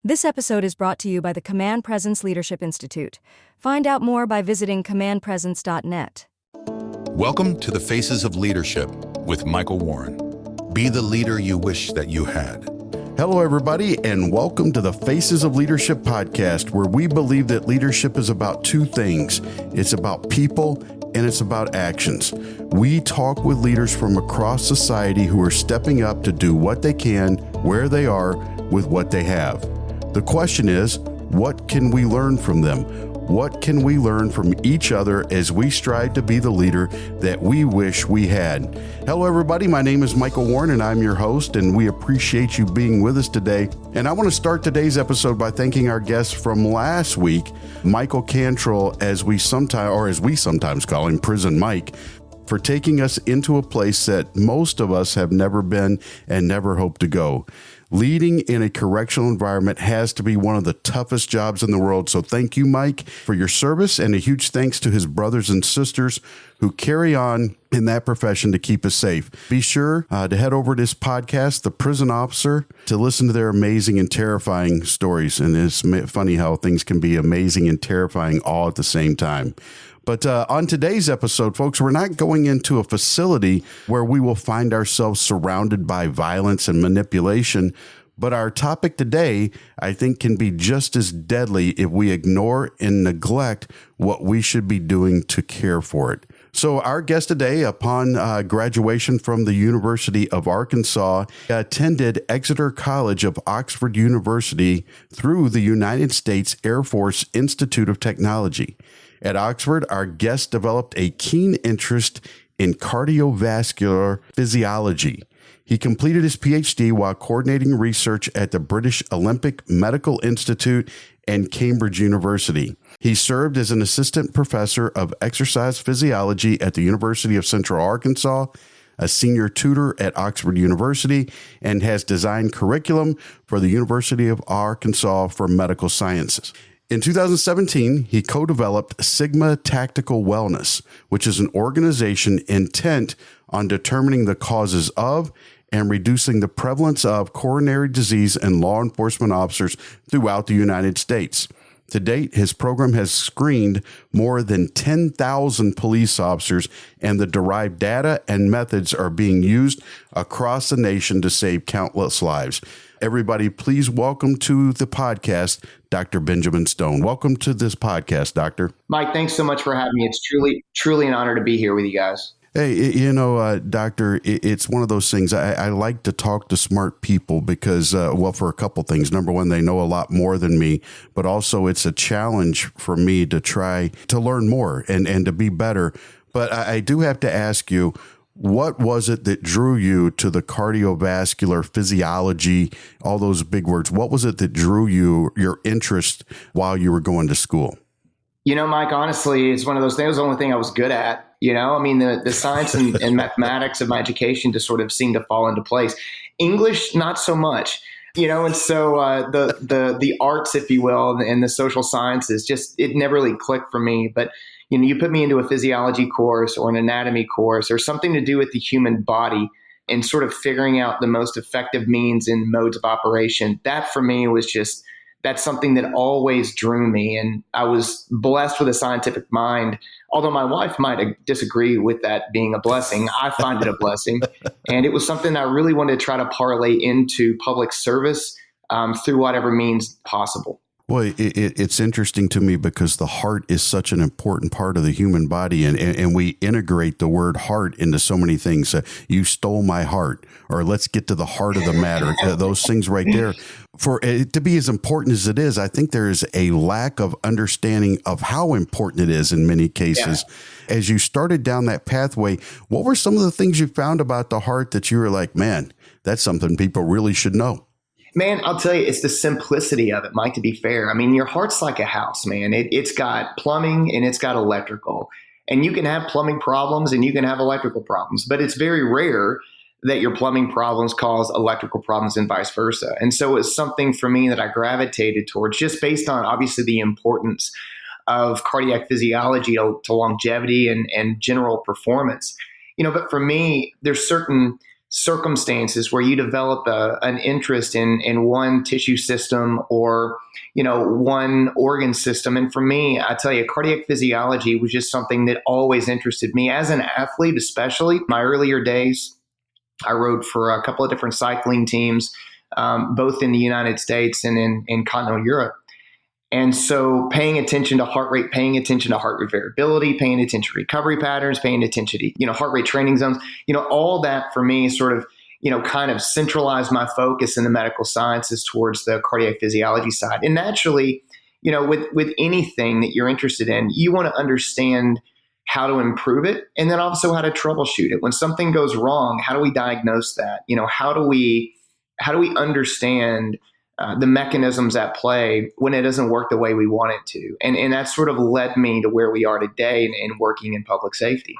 This episode is brought to you by the Command Presence Leadership Institute. Find out more by visiting commandpresence.net. Welcome to the Faces of Leadership with Michael Warren. Be the leader you wish that you had. Hello, everybody, and welcome to the Faces of Leadership podcast, where we believe that leadership is about two things. It's about people and it's about actions. We talk with leaders from across society who are stepping up to do what they can, where they are, with what they have. The question is, what can we learn from them? What can we learn from each other as we strive to be the leader that we wish we had? Hello, everybody. My name is Michael Warren, and I'm your host, and we appreciate you being with us today. And I want to start today's episode by thanking our guest from last week, Michael Cantrell, as we sometimes call him, Prison Mike, for taking us into a place that most of us have never been and never hope to go. Leading in a correctional environment has to be one of the toughest jobs in the world. So thank you, Mike, for your service, and a huge thanks to his brothers and sisters who carry on in that profession to keep us safe. Be sure to head over to this podcast, The Prison Officer, to listen to their amazing and terrifying stories. And it's funny how things can be amazing and terrifying all at the same time. But on today's episode, folks, we're not going into a facility where we will find ourselves surrounded by violence and manipulation. But our topic today, I think, can be just as deadly if we ignore and neglect what we should be doing to care for it. So our guest today, upon graduation from the University of Arkansas, attended Exeter College of Oxford University through the United States Air Force Institute of Technology. At Oxford, our guest developed a keen interest in cardiovascular physiology. He completed his PhD while coordinating research at the British Olympic Medical Institute and Cambridge University. He served as an assistant professor of exercise physiology at the University of Central Arkansas, a senior tutor at Oxford University, and has designed curriculum for the University of Arkansas for medical sciences. In 2017, he co-developed Sigma Tactical Wellness, which is an organization intent on determining the causes of and reducing the prevalence of coronary disease in law enforcement officers throughout the United States. To date, his program has screened more than 10,000 police officers, and the derived data and methods are being used across the nation to save countless lives. Everybody, please welcome to the podcast, Dr. Benjamin Stone. Welcome to this podcast, Doctor. Mike, thanks so much for having me. It's truly an honor to be here with you guys. Hey, Doctor, it's one of those things. I like to talk to smart people because, for a couple things. Number one, they know a lot more than me, but also it's a challenge for me to try to learn more and to be better. But I do have to ask you, what was it that drew you to the cardiovascular physiology, all those big words? What was it that drew your interest while you were going to school? You know, Mike, honestly, it's one of those things. It was the only thing I was good at. You know, I mean, the science and mathematics of my education just sort of seemed to fall into place. English, not so much. You know, and so the arts, if you will, and the social sciences, it never really clicked for me. But you know, you put me into a physiology course or an anatomy course or something to do with the human body and sort of figuring out the most effective means and modes of operation. That for me was that's something that always drew me. And I was blessed with a scientific mind. Although my wife might disagree with that being a blessing, I find it a blessing. And it was something I really wanted to try to parlay into public service through whatever means possible. Well, it's interesting to me because the heart is such an important part of the human body, and we integrate the word heart into so many things. You stole my heart, or let's get to the heart of the matter. Those things right there. For it to be as important as it is, I think there is a lack of understanding of how important it is in many cases. Yeah. As you started down that pathway, what were some of the things you found about the heart that you were like, man, that's something people really should know? Man, I'll tell you, it's the simplicity of it, Mike, to be fair. I mean, your heart's like a house, man. It's got plumbing and it's got electrical. And you can have plumbing problems and you can have electrical problems, but it's very rare that your plumbing problems cause electrical problems and vice versa. And so it's something for me that I gravitated towards just based on obviously the importance of cardiac physiology to longevity and general performance. You know, but for me, there's certain circumstances where you develop an interest in one tissue system or, one organ system. And for me, I tell you, cardiac physiology was just something that always interested me as an athlete, especially my earlier days. I rode for a couple of different cycling teams, both in the United States and in continental Europe. And so paying attention to heart rate, paying attention to heart rate variability, paying attention to recovery patterns, paying attention to, heart rate training zones, all that for me sort of, kind of centralized my focus in the medical sciences towards the cardiac physiology side. And naturally, with anything that you're interested in, you want to understand how to improve it and then also how to troubleshoot it. When something goes wrong, how do we diagnose that? How do we understand the mechanisms at play when it doesn't work the way we want it to? And that sort of led me to where we are today in working in public safety.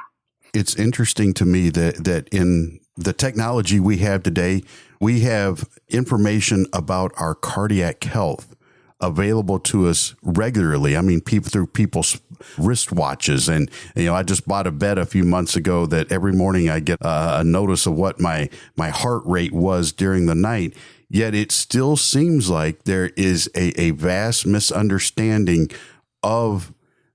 It's interesting to me that in the technology we have today, we have information about our cardiac health available to us regularly. I mean, through people's wristwatches. And, I just bought a bed a few months ago that every morning I get a notice of what my heart rate was during the night. Yet it still seems like there is a vast misunderstanding of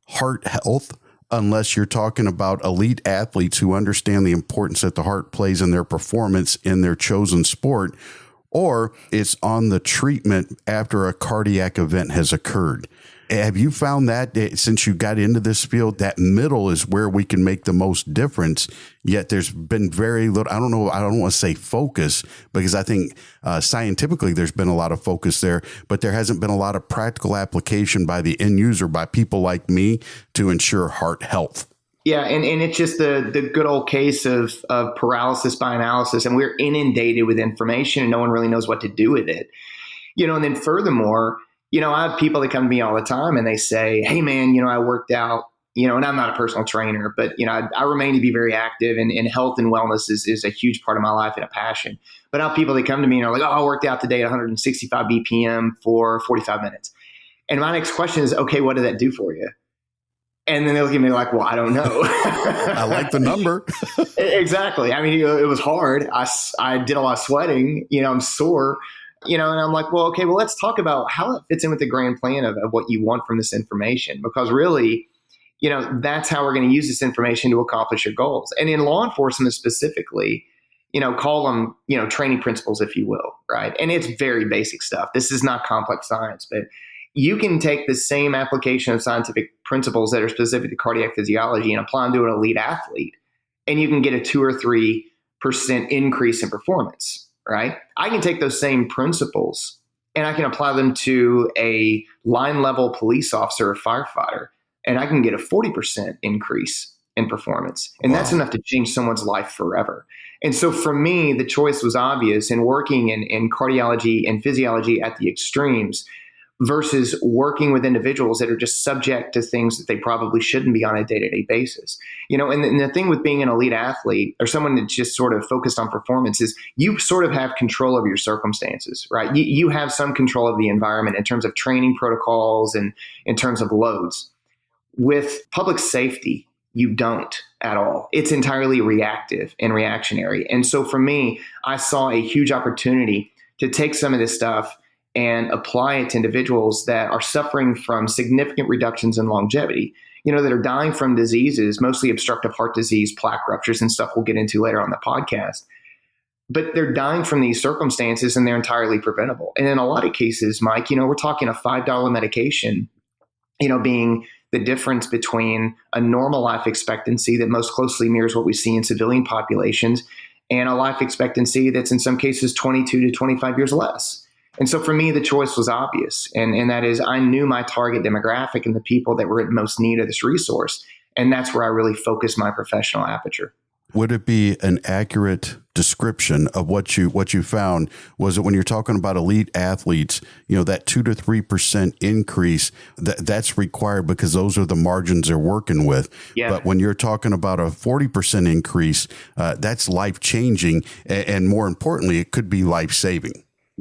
heart health, unless you're talking about elite athletes who understand the importance that the heart plays in their performance in their chosen sport, or it's on the treatment after a cardiac event has occurred. Have you found that since you got into this field, that middle is where we can make the most difference, yet there's been very little, I don't want to say focus, because I think scientifically there's been a lot of focus there, but there hasn't been a lot of practical application by the end user, by people like me, to ensure heart health. Yeah, and it's just the good old case of paralysis by analysis, and we're inundated with information and no one really knows what to do with it. And then furthermore, I have people that come to me all the time and they say, hey man, I worked out, and I'm not a personal trainer, but, I remain to be very active, and health and wellness is a huge part of my life and a passion. But I have people that come to me and are like, oh, I worked out today at 165 BPM for 45 minutes. And my next question is, okay, what did that do for you? And then they look at me like, well, I don't know. I like the number. Exactly. I mean, it was hard. I did a lot of sweating, I'm sore. And I'm like, well, okay, well, let's talk about how it fits in with the grand plan of what you want from this information, because really, that's how we're going to use this information to accomplish your goals. And in law enforcement specifically, call them, training principles, if you will, right? And it's very basic stuff. This is not complex science, but you can take the same application of scientific principles that are specific to cardiac physiology and apply them to an elite athlete, and you can get a 2 or 3% increase in performance. Right? I can take those same principles and I can apply them to a line level police officer or firefighter, and I can get a 40% increase in performance. And That's enough to change someone's life forever. And so for me, the choice was obvious in working in cardiology and physiology at the extremes versus working with individuals that are just subject to things that they probably shouldn't be on a day-to-day basis. And the thing with being an elite athlete or someone that's just sort of focused on performance is you sort of have control of your circumstances, right? You have some control of the environment in terms of training protocols and in terms of loads. With public safety, you don't at all. It's entirely reactive and reactionary. And so for me, I saw a huge opportunity to take some of this stuff and apply it to individuals that are suffering from significant reductions in longevity, that are dying from diseases, mostly obstructive heart disease, plaque ruptures, and stuff we'll get into later on the podcast. But they're dying from these circumstances and they're entirely preventable. And in a lot of cases, Mike, we're talking a $5 medication, being the difference between a normal life expectancy that most closely mirrors what we see in civilian populations and a life expectancy that's in some cases 22 to 25 years less. And so for me, the choice was obvious. And that is, I knew my target demographic and the people that were in most need of this resource. And that's where I really focused my professional aperture. Would it be an accurate description of what you found? Was it when you're talking about elite athletes, that 2 to 3% increase that's required because those are the margins they're working with. Yeah. But when you're talking about a 40% increase, that's life changing. And more importantly, it could be life saving.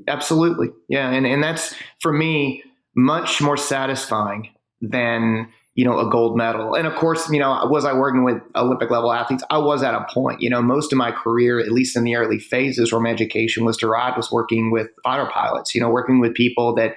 Absolutely. Yeah. And that's, for me, much more satisfying than, a gold medal. And of course, was I working with Olympic level athletes? I was at a point. Most of my career, at least in the early phases where my education was derived, was working with fighter pilots, working with people that,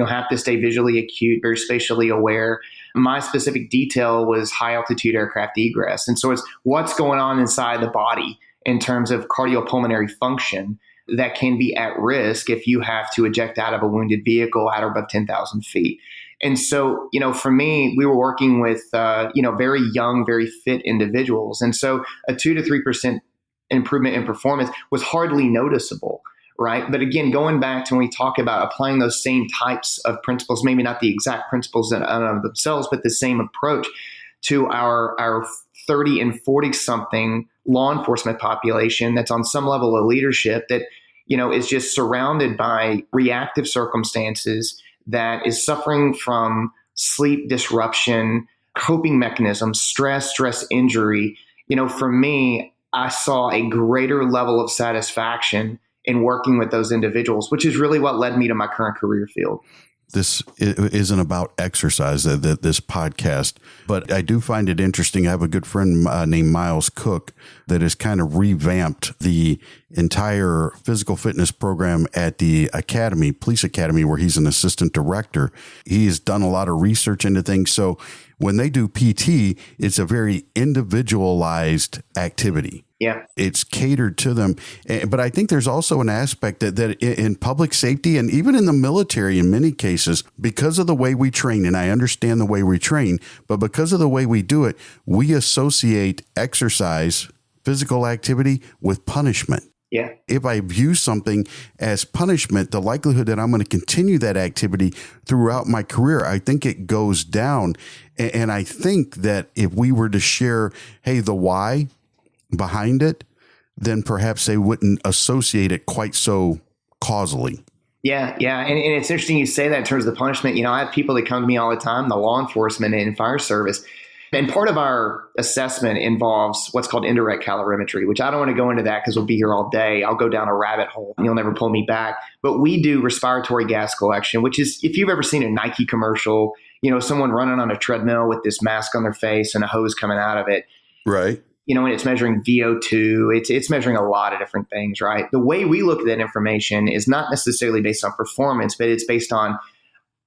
have to stay visually acute, very spatially aware. My specific detail was high altitude aircraft egress. And so it's what's going on inside the body in terms of cardiopulmonary function that can be at risk if you have to eject out of a wounded vehicle at or above 10,000 feet. And so, for me, we were working with, very young, very fit individuals. And so a 2 to 3% improvement in performance was hardly noticeable, right? But again, going back to when we talk about applying those same types of principles, maybe not the exact principles in and of themselves, but the same approach to our 30 and 40 something law enforcement population that's on some level of leadership that, is just surrounded by reactive circumstances, that is suffering from sleep disruption, coping mechanisms, stress injury. For me, I saw a greater level of satisfaction in working with those individuals, which is really what led me to my current career field. This isn't about exercise, this podcast, but I do find it interesting. I have a good friend named Miles Cook that has kind of revamped the entire physical fitness program at the academy, police academy, where he's an assistant director. He has done a lot of research into things. So when they do PT, it's a very individualized activity. Yeah. It's catered to them. But I think there's also an aspect that in public safety and even in the military, in many cases, because of the way we train, and I understand the way we train, but because of the way we do it, we associate exercise, physical activity with punishment. Yeah. If I view something as punishment, the likelihood that I'm going to continue that activity throughout my career, I think it goes down. And I think that if we were to share, hey, the why behind it, then perhaps they wouldn't associate it quite so causally. Yeah. And it's interesting you say that in terms of the punishment. I have people that come to me all the time, the law enforcement and fire service. And part of our assessment involves what's called indirect calorimetry, which I don't want to go into that because we'll be here all day. I'll go down a rabbit hole and you'll never pull me back. But we do respiratory gas collection, which is, if you've ever seen a Nike commercial, someone running on a treadmill with this mask on their face and a hose coming out of it. Right. And it's measuring VO2, it's measuring a lot of different things, right? The way we look at that information is not necessarily based on performance, but it's based on,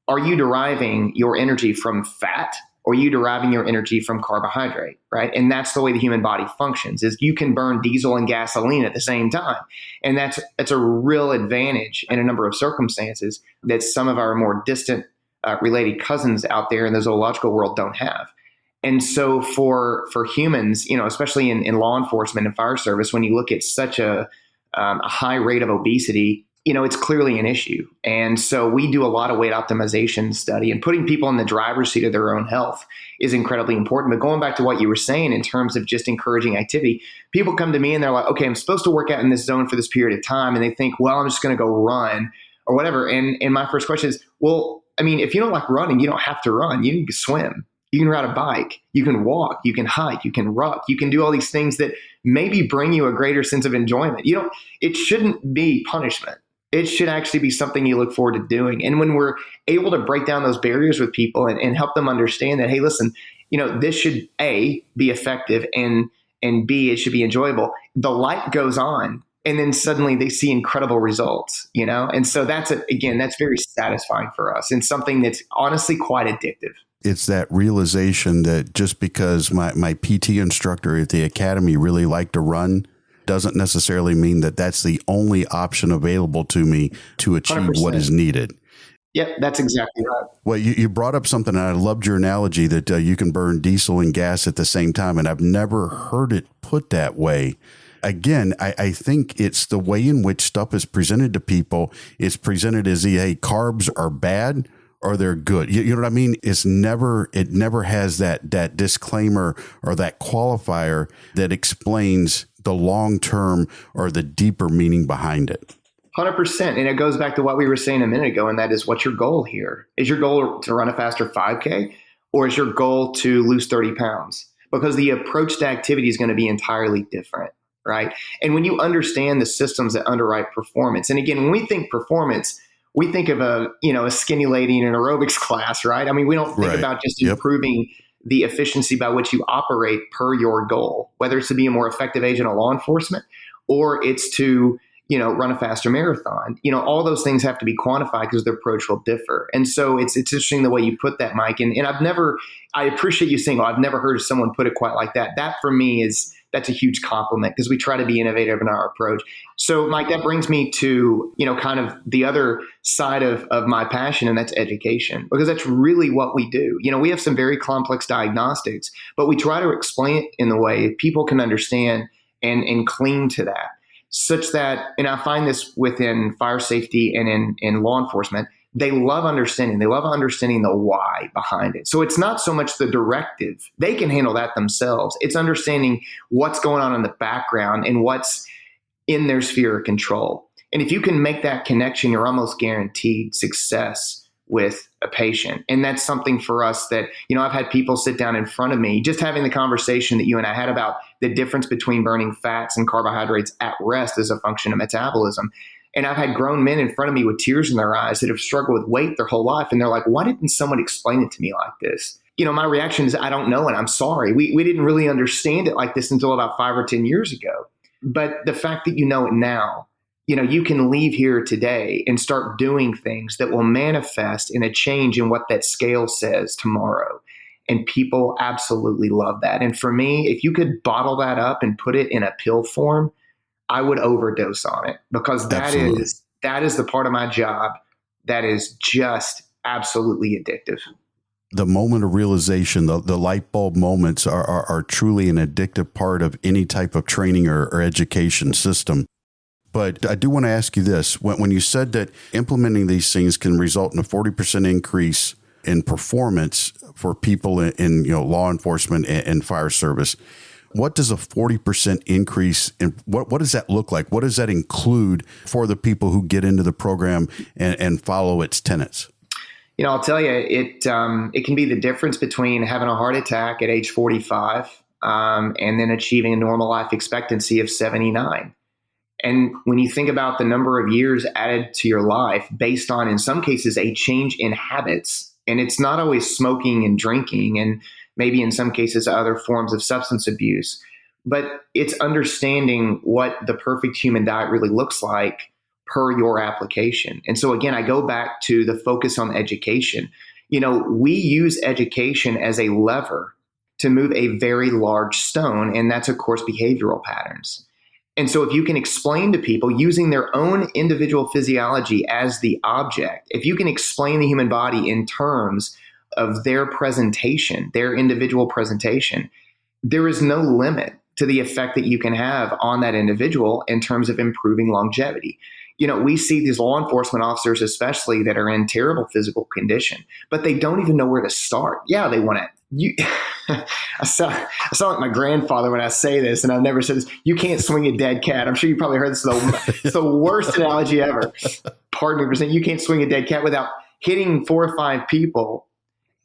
are you deriving your energy from fat or are you deriving your energy from carbohydrate, right? And that's the way the human body functions, is you can burn diesel and gasoline at the same time. And that's a real advantage in a number of circumstances that some of our more distant related cousins out there in the zoological world don't have. And so for humans, especially in law enforcement and fire service, when you look at such a high rate of obesity, it's clearly an issue. And so we do a lot of weight optimization study, and putting people in the driver's seat of their own health is incredibly important. But going back to what you were saying in terms of just encouraging activity, people come to me and they're like, okay, I'm supposed to work out in this zone for this period of time. And they think, well, I'm just going to go run or whatever. And my first question is, well, I mean, if you don't like running, you don't have to run. You can swim. You can ride a bike, you can walk, you can hike, you can ruck, you can do all these things that maybe bring you a greater sense of enjoyment. It shouldn't be punishment. It should actually be something you look forward to doing. And when we're able to break down those barriers with people and help them understand that, hey, listen, this should A, be effective, and B, it should be enjoyable, the light goes on. And then suddenly they see incredible results, And so that's very satisfying for us, and something that's honestly quite addictive. It's that realization that just because my PT instructor at the academy really liked to run doesn't necessarily mean that that's the only option available to me to achieve 100%. What is needed. Yep, that's exactly right. Well, you brought up something, and I loved your analogy that you can burn diesel and gas at the same time, and I've never heard it put that way. Again, I think it's the way in which stuff is presented to people. It's presented as, hey, carbs are bad, or they're good. You know what I mean? It never has that disclaimer or that qualifier that explains the long-term or the deeper meaning behind it. 100%. And it goes back to what we were saying a minute ago, and that is, what's your goal here? Is your goal to run a faster 5K, or is your goal to lose 30 pounds? Because the approach to activity is going to be entirely different, right? And when you understand the systems that underwrite performance, and again, when we think performance, we think of a skinny lady in an aerobics class, right? I mean, we don't think Right. about just Yep. improving the efficiency by which you operate per your goal, whether it's to be a more effective agent of law enforcement or it's to, run a faster marathon. All those things have to be quantified because the approach will differ. And so it's interesting the way you put that, Mike. And I appreciate you saying, I've never heard someone put it quite like that. That for me that's a huge compliment because we try to be innovative in our approach. So, Mike, that brings me to, kind of the other side of my passion, and that's education, because that's really what we do. We have some very complex diagnostics, but we try to explain it in the way people can understand and cling to that, such that, and I find this within fire safety and in law enforcement, they love understanding. They love understanding the why behind it. So it's not so much the directive. They can handle that themselves. It's understanding what's going on in the background and what's in their sphere of control. And if you can make that connection, you're almost guaranteed success with a patient. And that's something for us that, I've had people sit down in front of me, just having the conversation that you and I had about the difference between burning fats and carbohydrates at rest as a function of metabolism. And I've had grown men in front of me with tears in their eyes that have struggled with weight their whole life. And they're like, why didn't someone explain it to me like this? My reaction is, I don't know. And I'm sorry. We didn't really understand it like this until about 5 or 10 years ago. But the fact that you know it now, you can leave here today and start doing things that will manifest in a change in what that scale says tomorrow. And people absolutely love that. And for me, if you could bottle that up and put it in a pill form, I would overdose on it, because that is the part of my job that is just absolutely addictive. The moment of realization, the light bulb moments are truly an addictive part of any type of training or education system. But I do want to ask you this. When you said that implementing these things can result in a 40% increase in performance for people in law enforcement and fire service, what does a 40% increase in what does that look like? What does that include for the people who get into the program and follow its tenets? I'll tell you, it can be the difference between having a heart attack at age 45 and then achieving a normal life expectancy of 79. And when you think about the number of years added to your life based on, in some cases, a change in habits, and it's not always smoking and drinking, and maybe in some cases other forms of substance abuse, but it's understanding what the perfect human diet really looks like per your application. And so again, I go back to the focus on education. We use education as a lever to move a very large stone, and that's, of course, behavioral patterns. And so if you can explain to people using their own individual physiology as the object, if you can explain the human body in terms of their presentation, their individual presentation, there is no limit to the effect that you can have on that individual in terms of improving longevity. We see these law enforcement officers, especially, that are in terrible physical condition, but they don't even know where to start. Yeah, they want to. I sound like my grandfather when I say this, and I've never said this. You can't swing a dead cat. I'm sure you probably heard this. It's the worst analogy ever. Pardon me for saying you can't swing a dead cat without hitting 4 or 5 people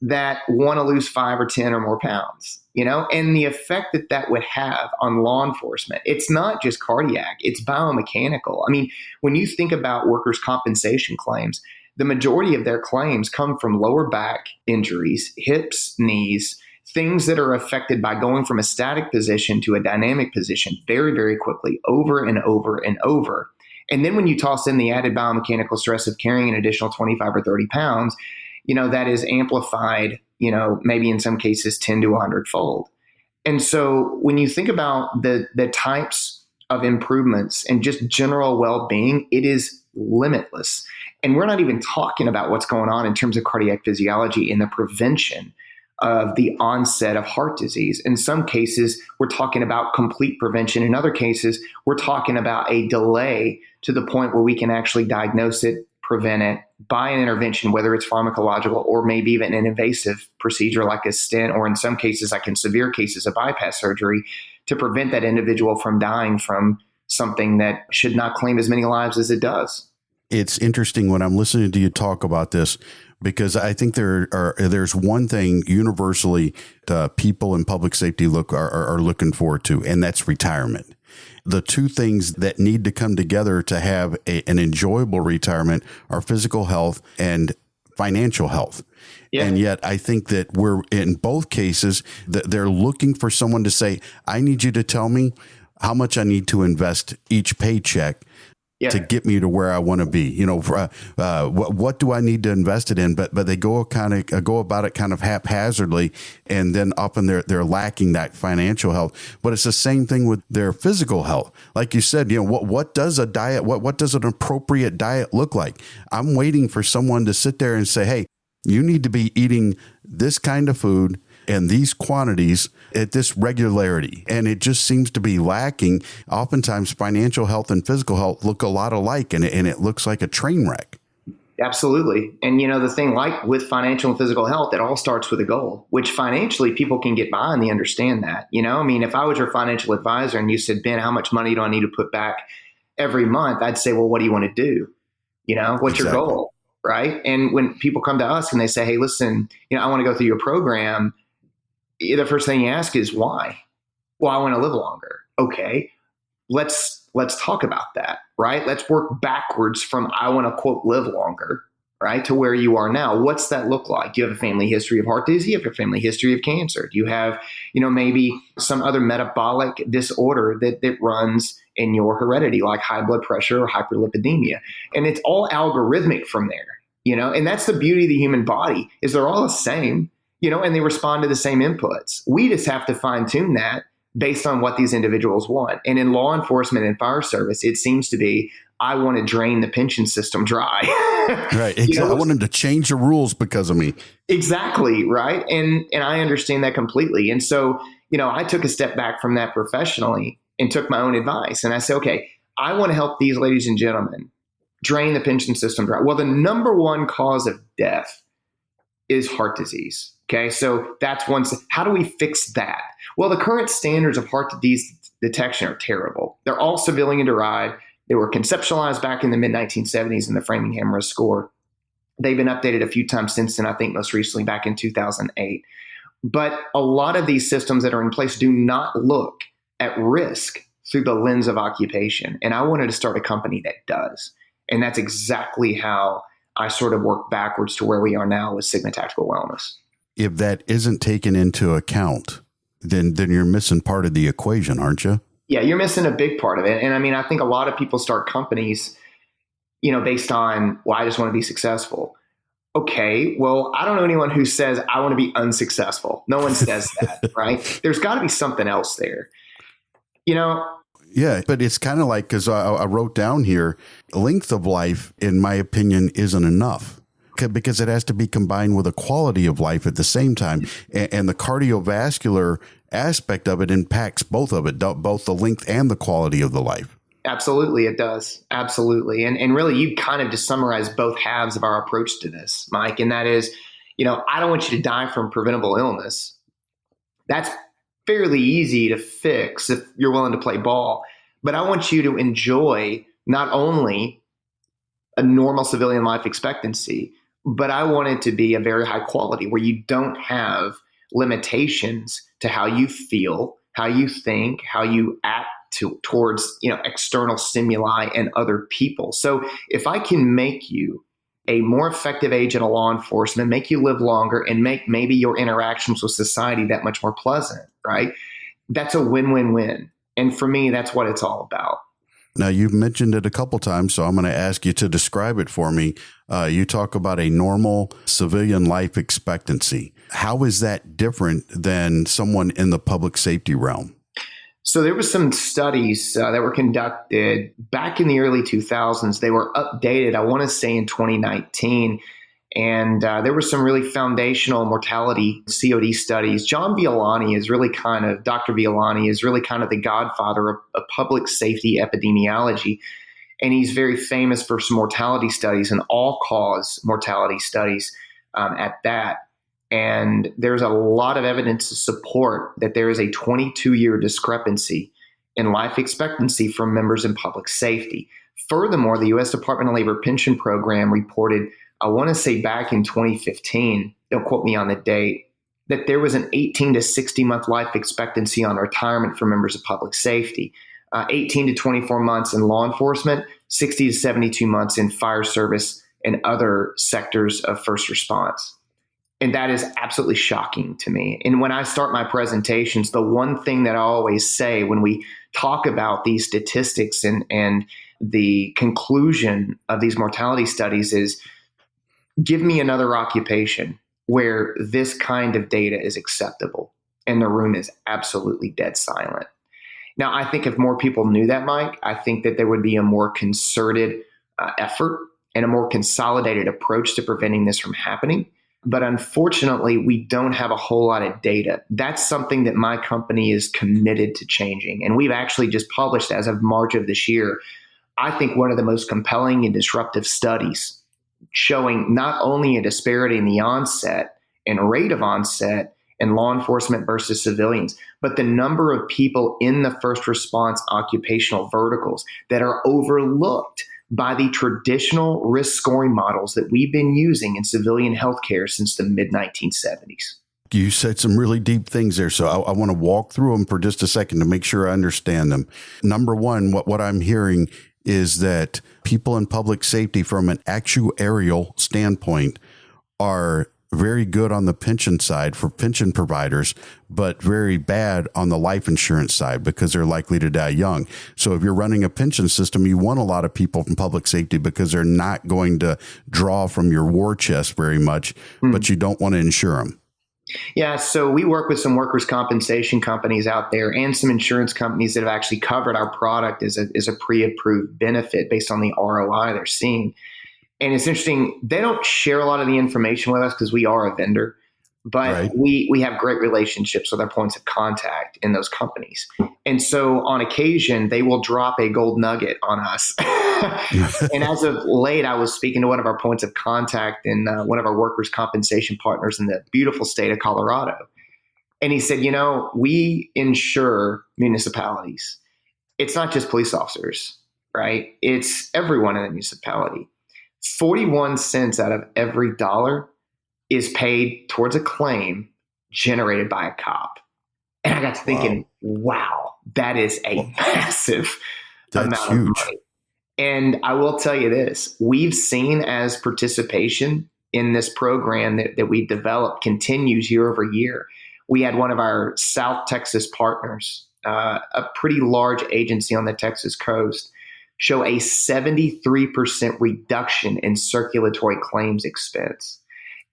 that want to lose 5 or 10 or more pounds, and the effect that would have on law enforcement. It's not just cardiac, it's biomechanical. I mean, when you think about workers' compensation claims, the majority of their claims come from lower back injuries, hips, knees, things that are affected by going from a static position to a dynamic position very, very quickly, over and over and over. And then when you toss in the added biomechanical stress of carrying an additional 25 or 30 pounds, that is amplified, maybe in some cases 10 to 100-fold. And so when you think about the types of improvements and just general well-being, it is limitless. And we're not even talking about what's going on in terms of cardiac physiology in the prevention of the onset of heart disease. In some cases, we're talking about complete prevention. In other cases, we're talking about a delay to the point where we can actually diagnose it, prevent it by an intervention, whether it's pharmacological or maybe even an invasive procedure like a stent, or in some cases, like in severe cases, a bypass surgery, to prevent that individual from dying from something that should not claim as many lives as it does. It's interesting when I'm listening to you talk about this, because I think there's one thing universally people in public safety are looking forward to, and that's retirement. The two things that need to come together to have an enjoyable retirement are physical health and financial health. Yeah. And yet I think that we're in both cases that they're looking for someone to say, I need you to tell me how much I need to invest each paycheck to get me to where I want to be. You know, what do I need to invest it in? But they go about it kind of haphazardly, and then often they're lacking that financial health. But it's the same thing with their physical health. Like you said, you know, what does a diet, what does an appropriate diet look like? I'm waiting for someone to sit there and say, hey, you need to be eating this kind of food and these quantities at this regularity. And it just seems to be lacking. Oftentimes financial health and physical health look a lot alike, and it looks like a train wreck. Absolutely. And, you know, the thing like with financial and physical health, it all starts with a goal, which financially people can get by and they understand that. You know, I mean, if I was your financial advisor and you said, Ben, how much money do I need to put back every month? I'd say, well, what do you want to do? You know, what's your goal? Right. And when people come to us and they say, hey, listen, you know, I want to go through your program, the first thing you ask is why? Well, I want to live longer. Okay, let's talk about that, right? Let's work backwards from I want to quote live longer, right, to where you are now. What's that look like? Do you have a family history of heart disease? Do you have a family history of cancer? Do you have, you know, maybe some other metabolic disorder that runs in your heredity, like high blood pressure or hyperlipidemia? And it's all algorithmic from there, you know, and that's the beauty of the human body is they're all the same. You know, and they respond to the same inputs. We just have to fine tune that based on what these individuals want. And in law enforcement and fire service, it seems to be, I want to drain the pension system dry. Right. Exactly. You know, I want them to change the rules because of me. Exactly. Right. And I understand that completely. And so, you know, I took a step back from that professionally and took my own advice. And I said, okay, I want to help these ladies and gentlemen drain the pension system dry. Well, the number one cause of death is heart disease. Okay, so that's one. How do we fix that? Well, the current standards of heart disease detection are terrible. They're all civilian derived. They were conceptualized back in the mid-1970s in the Framingham Risk Score. They've been updated a few times since then, I think most recently back in 2008. But a lot of these systems that are in place do not look at risk through the lens of occupation. And I wanted to start a company that does. And that's exactly how I sort of work backwards to where we are now with Sigma Tactical Wellness. If that isn't taken into account, then you're missing part of the equation, aren't you? Yeah, you're missing a big part of it. And I mean, I think a lot of people start companies, you know, based on, well, I just want to be successful. Okay, well, I don't know anyone who says I want to be unsuccessful. No one says that, right? There's got to be something else there. You know? Yeah, but it's kind of like, because I wrote down here, length of life, in my opinion, isn't enough. Because it has to be combined with a quality of life at the same time. And the cardiovascular aspect of it impacts both of it, both the length and the quality of the life. Absolutely, it does. Absolutely. And really, you kind of just summarized both halves of our approach to this, Mike. And that is, you know, I don't want you to die from preventable illness. That's fairly easy to fix if you're willing to play ball. But I want you to enjoy not only a normal civilian life expectancy, but I want it to be a very high quality where you don't have limitations to how you feel, how you think, how you act towards, you know, external stimuli and other people. So if I can make you a more effective agent of law enforcement, make you live longer, and make maybe your interactions with society that much more pleasant, right? That's a win-win-win. And for me, that's what it's all about. Now, you've mentioned it a couple times, so I'm going to ask you to describe it for me. You talk about a normal civilian life expectancy. How is that different than someone in the public safety realm? So there were some studies that were conducted back in the early 2000s. They were updated, I want to say, in 2019. And there were some really foundational mortality COD studies. Dr. Violani is really kind of the godfather of public safety epidemiology. And he's very famous for some mortality studies and all-cause mortality studies at that. And there's a lot of evidence to support that there is a 22-year discrepancy in life expectancy from members in public safety. Furthermore, the U.S. Department of Labor Pension Program reported, I want to say back in 2015, don't quote me on the date, that there was an 18 to 60 month life expectancy on retirement for members of public safety. 18 to 24 months in law enforcement, 60 to 72 months in fire service and other sectors of first response. And that is absolutely shocking to me. And when I start my presentations, the one thing that I always say when we talk about these statistics and the conclusion of these mortality studies is, give me another occupation where this kind of data is acceptable. And the room is absolutely dead silent. Now, I think if more people knew that, Mike, I think that there would be a more concerted effort and a more consolidated approach to preventing this from happening. But unfortunately, we don't have a whole lot of data. That's something that my company is committed to changing. And we've actually just published, as of March of this year, I think one of the most compelling and disruptive studies showing not only a disparity in the onset and rate of onset in law enforcement versus civilians, but the number of people in the first response occupational verticals that are overlooked by the traditional risk scoring models that we've been using in civilian healthcare since the mid-1970s. You said some really deep things there, so I want to walk through them for just a second to make sure I understand them. Number one, what I'm hearing is that people in public safety from an actuarial standpoint are very good on the pension side for pension providers, but very bad on the life insurance side because they're likely to die young. So if you're running a pension system, you want a lot of people from public safety because they're not going to draw from your war chest very much, but you don't want to insure them. Yeah, so we work with some workers' compensation companies out there and some insurance companies that have actually covered our product as a pre-approved benefit based on the ROI they're seeing. And it's interesting, they don't share a lot of the information with us because we are a vendor, but Right. we have great relationships with our points of contact in those companies. And so on occasion, they will drop a gold nugget on us. And as of late, I was speaking to one of our points of contact and one of our workers' compensation partners in the beautiful state of Colorado. And he said, we insure municipalities. It's not just police officers, right? It's everyone in the municipality. 41 cents out of every dollar is paid towards a claim generated by a cop. And I got to thinking, wow, that is a massive amount of money. And I will tell you this, we've seen as participation in this program that we developed continues year over year. We had one of our South Texas partners, a pretty large agency on the Texas coast, show a 73% reduction in circulatory claims expense.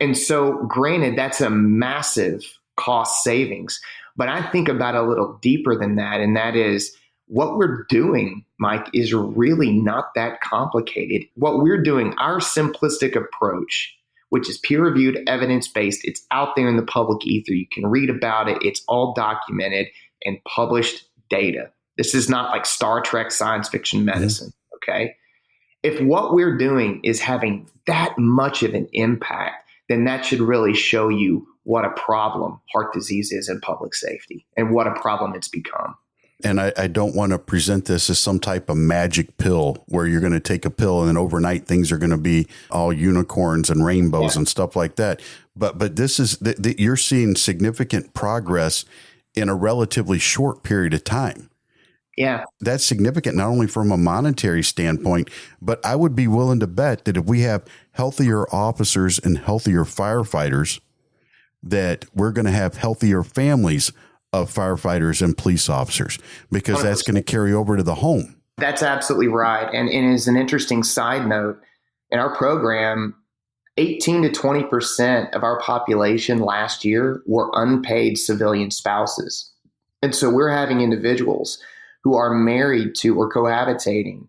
And so granted, that's a massive cost savings, but I think about it a little deeper than that. And that is what we're doing, Mike, is really not that complicated. What we're doing, our simplistic approach, which is peer-reviewed, evidence-based, it's out there in the public ether. You can read about it. It's all documented and published data. This is not like Star Trek science fiction medicine, okay? If what we're doing is having that much of an impact, then that should really show you what a problem heart disease is in public safety and what a problem it's become. And I don't want to present this as some type of magic pill where you're going to take a pill and then overnight things are going to be all unicorns and rainbows and stuff like that. But this is you're seeing significant progress in a relatively short period of time. Yeah. That's significant, not only from a monetary standpoint, but I would be willing to bet that if we have healthier officers and healthier firefighters, that we're going to have healthier families of firefighters and police officers, because 100%. That's going to carry over to the home. That's absolutely right. And as an interesting side note, in our program, 18 to 20% of our population last year were unpaid civilian spouses. And so we're having individuals who are married to or cohabitating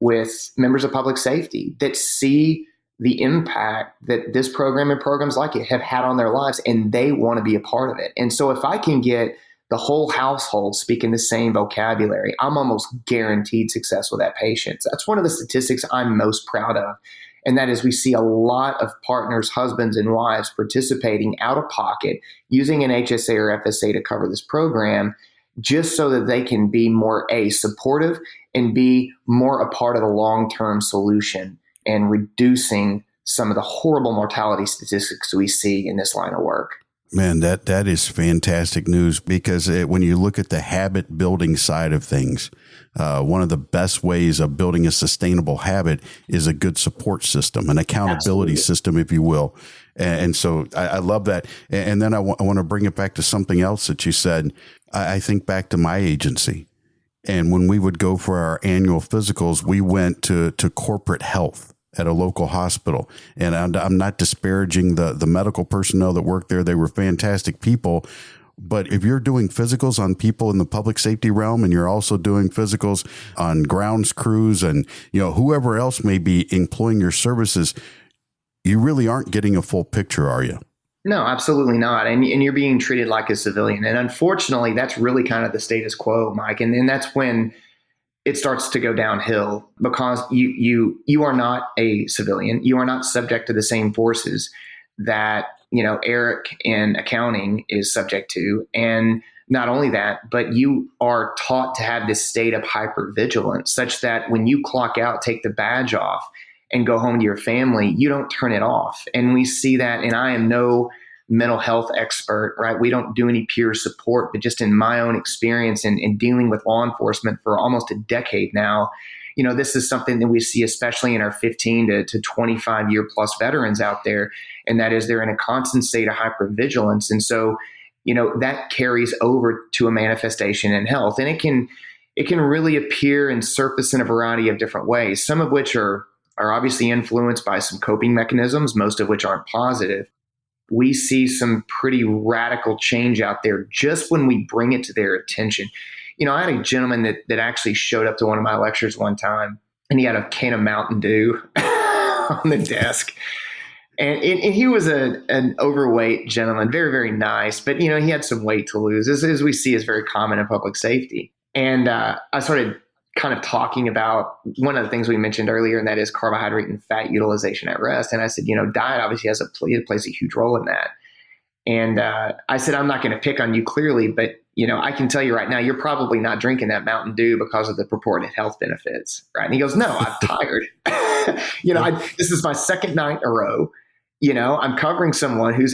with members of public safety that see the impact that this program and programs like it have had on their lives, and they want to be a part of it. And so if I can get the whole household speaking the same vocabulary, I'm almost guaranteed success with that patient. So that's one of the statistics I'm most proud of. And that is we see a lot of partners, husbands and wives participating out of pocket using an HSA or FSA to cover this program, just so that they can be more supportive and be more a part of the long-term solution and reducing some of the horrible mortality statistics we see in this line of work. Man, that is fantastic news because when you look at the habit building side of things, one of the best ways of building a sustainable habit is a good support system, an accountability system, if you will. And so I love that. And then I want to bring it back to something else that you said. I think back to my agency. And when we would go for our annual physicals, we went to corporate health at a local hospital. And I'm not disparaging the medical personnel that worked there. They were fantastic people. But if you're doing physicals on people in the public safety realm and you're also doing physicals on grounds crews and, whoever else may be employing your services, you really aren't getting a full picture, are you? No, absolutely not. And you're being treated like a civilian. And unfortunately, that's really kind of the status quo, Mike. And then that's when it starts to go downhill because you are not a civilian. You are not subject to the same forces that, Eric in accounting is subject to. And not only that, but you are taught to have this state of hypervigilance such that when you clock out, take the badge off, and go home to your family, you don't turn it off. And we see that, and I am no mental health expert, right? We don't do any peer support, but just in my own experience in dealing with law enforcement for almost a decade now, this is something that we see, especially in our 15 to 25 year plus veterans out there. And that is they're in a constant state of hypervigilance. And so, that carries over to a manifestation in health. And it can really appear and surface in a variety of different ways, some of which are obviously influenced by some coping mechanisms, most of which aren't positive. We see some pretty radical change out there just when we bring it to their attention. I had a gentleman that actually showed up to one of my lectures one time, and he had a can of Mountain Dew on the desk. And he was an overweight gentleman, very, very nice, but, he had some weight to lose, as we see is very common in public safety. And I started kind of talking about one of the things we mentioned earlier, and that is carbohydrate and fat utilization at rest. And I said, diet obviously plays a huge role in that. And I said, I'm not going to pick on you clearly, but, I can tell you right now, you're probably not drinking that Mountain Dew because of the purported health benefits, right? And he goes, no, I'm tired. This is my second night in a row. I'm covering someone who's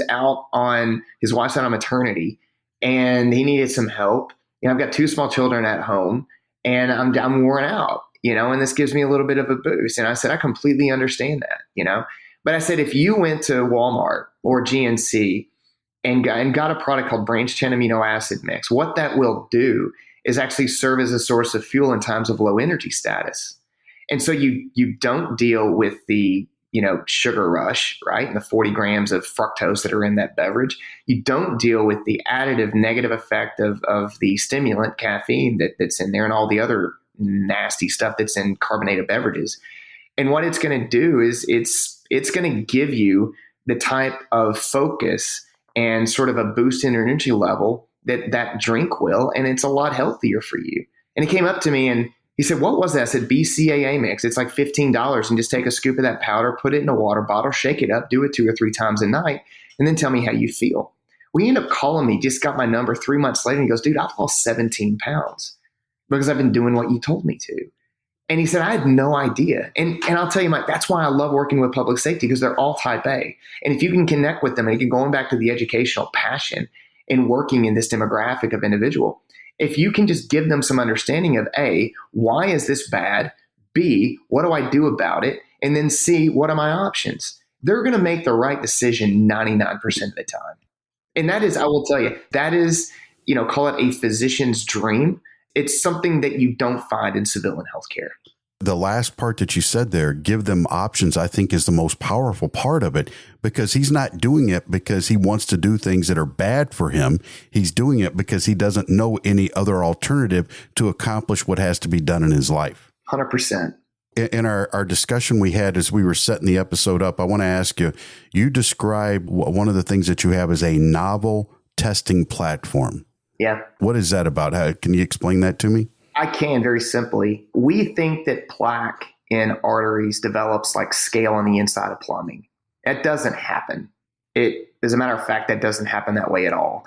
his wife's out on maternity, and he needed some help. I've got 2 small children at home, and I'm worn out, and this gives me a little bit of a boost. And I said, I completely understand that, but I said, if you went to Walmart or GNC and got a product called Branch 10 amino acid mix, what that will do is actually serve as a source of fuel in times of low energy status. And so you don't deal with the, sugar rush, right? And the 40 grams of fructose that are in that beverage. You don't deal with the additive negative effect of the stimulant caffeine that's in there and all the other nasty stuff that's in carbonated beverages. And what it's going to do is it's going to give you the type of focus and sort of a boost in your energy level that drink will, and it's a lot healthier for you. And he came up to me and he said, what was that? I said, BCAA mix. It's like $15, and just take a scoop of that powder, put it in a water bottle, shake it up, do it 2 or 3 times a night, and then tell me how you feel. Well, he ended up calling me, just got my number 3 months later, and he goes, dude, I've lost 17 pounds because I've been doing what you told me to. And he said, I had no idea. And I'll tell you, Mike, that's why I love working with public safety, because they're all type A. And if you can connect with them, and again, going back to the educational passion and working in this demographic of individual, if you can just give them some understanding of A, why is this bad? B, what do I do about it? And then C, what are my options? They're going to make the right decision 99% of the time. And that is, I will tell you, that is, call it a physician's dream. It's something that you don't find in civilian healthcare. The last part that you said there, give them options, I think is the most powerful part of it, because he's not doing it because he wants to do things that are bad for him. He's doing it because he doesn't know any other alternative to accomplish what has to be done in his life. 100%. In our discussion we had as we were setting the episode up, I want to ask you, you describe one of the things that you have as a novel testing platform. Yeah. What is that about? Can you explain that to me? I can, very simply. We think that plaque in arteries develops like scale on the inside of plumbing. That doesn't happen. As a matter of fact, that doesn't happen that way at all.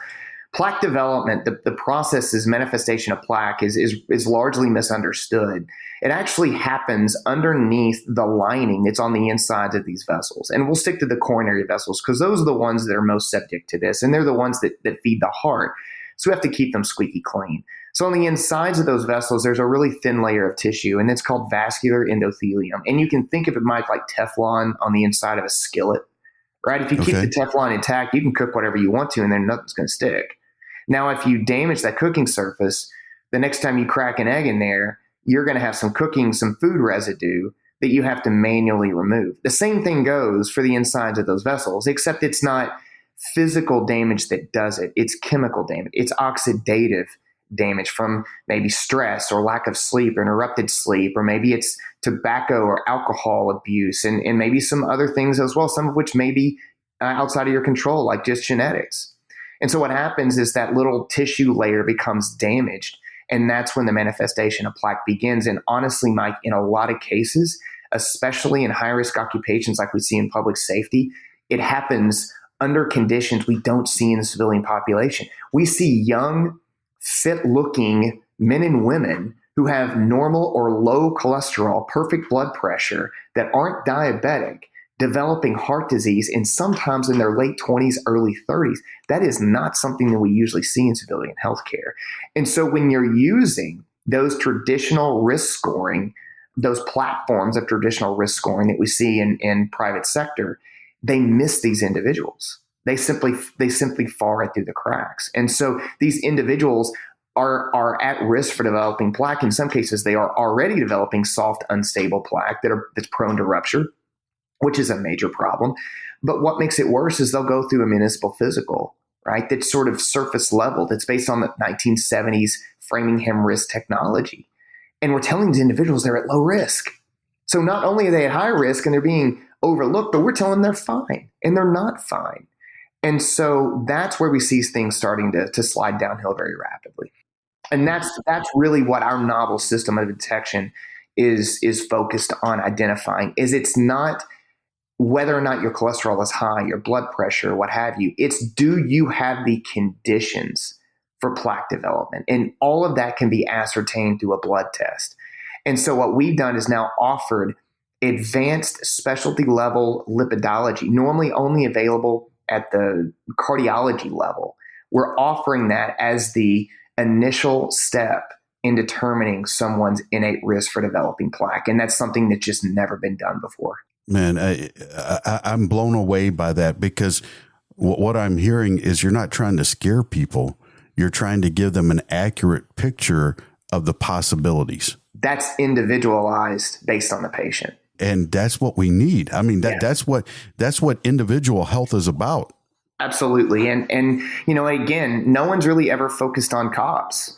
Plaque development, the process is manifestation of plaque is largely misunderstood. It actually happens underneath the lining that's on the insides of these vessels. And we'll stick to the coronary vessels because those are the ones that are most subject to this. And they're the ones that feed the heart. So we have to keep them squeaky clean. So on the insides of those vessels, there's a really thin layer of tissue, and it's called vascular endothelium. And you can think of it, Mike, like Teflon on the inside of a skillet, right? If you keep the Teflon intact, you can cook whatever you want to, and then nothing's going to stick. Now, if you damage that cooking surface, the next time you crack an egg in there, you're going to have some food residue that you have to manually remove. The same thing goes for the insides of those vessels, except it's not physical damage that does it. It's chemical damage. It's oxidative damage from maybe stress or lack of sleep or interrupted sleep, or maybe it's tobacco or alcohol abuse, and maybe some other things as well, some of which may be outside of your control, like just genetics. And so what happens is that little tissue layer becomes damaged, and that's when the manifestation of plaque begins. And honestly, Mike, in a lot of cases, especially in high-risk occupations like we see in public safety, it happens under conditions we don't see in the civilian population. We see young, fit-looking men and women who have normal or low cholesterol, perfect blood pressure, that aren't diabetic, developing heart disease, and sometimes in their late 20s, early 30s. That is not something that we usually see in civilian healthcare. And so when you're using those traditional risk scoring, those platforms of traditional risk scoring that we see in private sector, they miss these individuals. They simply fall right through the cracks. And so these individuals are at risk for developing plaque. In some cases, they are already developing soft, unstable plaque that's prone to rupture, which is a major problem. But what makes it worse is they'll go through a municipal physical, right? That's sort of surface level, that's based on the 1970s Framingham risk technology. And we're telling these individuals they're at low risk. So not only are they at high risk and they're being overlooked, but we're telling them they're fine, and they're not fine. And so that's where we see things starting to slide downhill very rapidly. And that's really what our novel system of detection is focused on identifying. Is it's not whether or not your cholesterol is high, your blood pressure, what have you. It's, do you have the conditions for plaque development? And all of that can be ascertained through a blood test. And so what we've done is now offered advanced specialty level lipidology, normally only available at the cardiology level. We're offering that as the initial step in determining someone's innate risk for developing plaque. And that's something that's just never been done before. Man, I'm blown away by that, because what I'm hearing is you're not trying to scare people. You're trying to give them an accurate picture of the possibilities. That's individualized based on the patient. And that's what we need. I mean, that's what individual health is about. Absolutely. And you know, again, no one's really ever focused on cops.